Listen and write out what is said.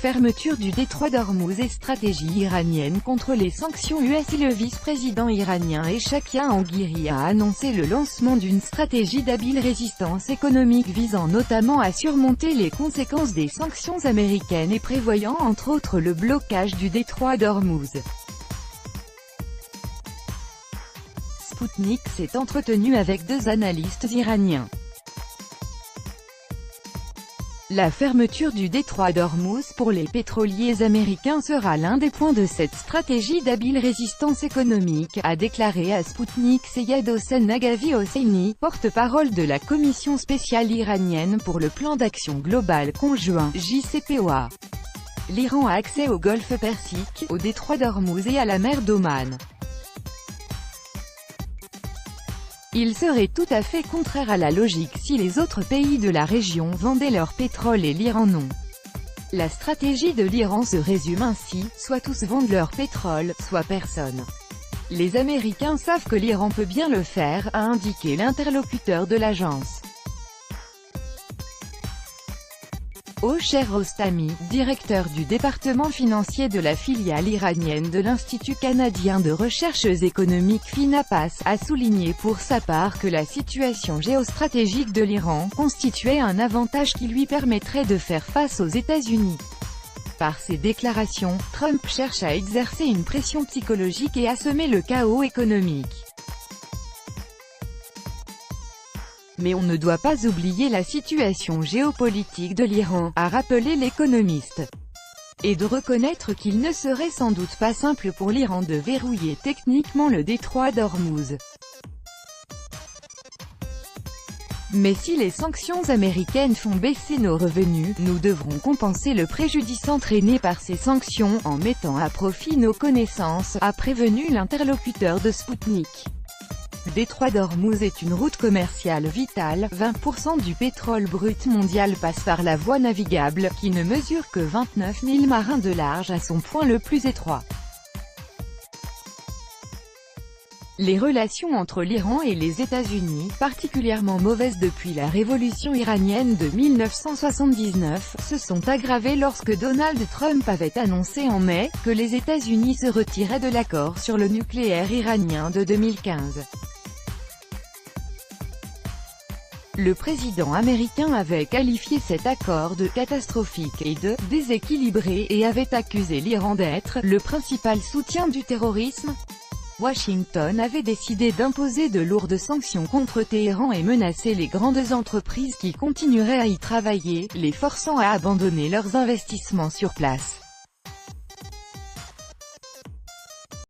Fermeture du détroit d'Ormuz et stratégie iranienne contre les sanctions US. Le vice-président iranien Eshaq Anguiri a annoncé le lancement d'une stratégie d'habile résistance économique visant notamment à surmonter les conséquences des sanctions américaines et prévoyant entre autres le blocage du détroit d'Ormuz. Sputnik s'est entretenu avec deux analystes iraniens. La fermeture du détroit d'Ormuz pour les pétroliers américains sera l'un des points de cette stratégie d'habile résistance économique, a déclaré à Sputnik Seyed Hossein Nagavi Hosseini, porte-parole de la Commission spéciale iranienne pour le plan d'action global conjoint, JCPOA. L'Iran a accès au golfe Persique, au détroit d'Ormuz et à la mer d'Oman. Il serait tout à fait contraire à la logique si les autres pays de la région vendaient leur pétrole et l'Iran non. La stratégie de l'Iran se résume ainsi, soit tous vendent leur pétrole, soit personne. Les Américains savent que l'Iran peut bien le faire, a indiqué l'interlocuteur de l'agence. Ocher Rostami, directeur du département financier de la filiale iranienne de l'Institut canadien de recherches économiques FINAPAS, a souligné pour sa part que la situation géostratégique de l'Iran constituait un avantage qui lui permettrait de faire face aux États-Unis. Par ses déclarations, Trump cherche à exercer une pression psychologique et à semer le chaos économique. Mais on ne doit pas oublier la situation géopolitique de l'Iran, a rappelé l'économiste. Et de reconnaître qu'il ne serait sans doute pas simple pour l'Iran de verrouiller techniquement le détroit d'Ormuz. Mais si les sanctions américaines font baisser nos revenus, nous devrons compenser le préjudice entraîné par ces sanctions en mettant à profit nos connaissances, a prévenu l'interlocuteur de Sputnik. Le détroit d'Ormuz est une route commerciale vitale, 20% du pétrole brut mondial passe par la voie navigable, qui ne mesure que 29 000 marins de large à son point le plus étroit. Les relations entre l'Iran et les États-Unis, particulièrement mauvaises depuis la révolution iranienne de 1979, se sont aggravées lorsque Donald Trump avait annoncé en mai, que les États-Unis se retiraient de l'accord sur le nucléaire iranien de 2015. Le président américain avait qualifié cet accord de catastrophique et de déséquilibré et avait accusé l'Iran d'être le principal soutien du terrorisme. Washington avait décidé d'imposer de lourdes sanctions contre Téhéran et menacé les grandes entreprises qui continueraient à y travailler, les forçant à abandonner leurs investissements sur place.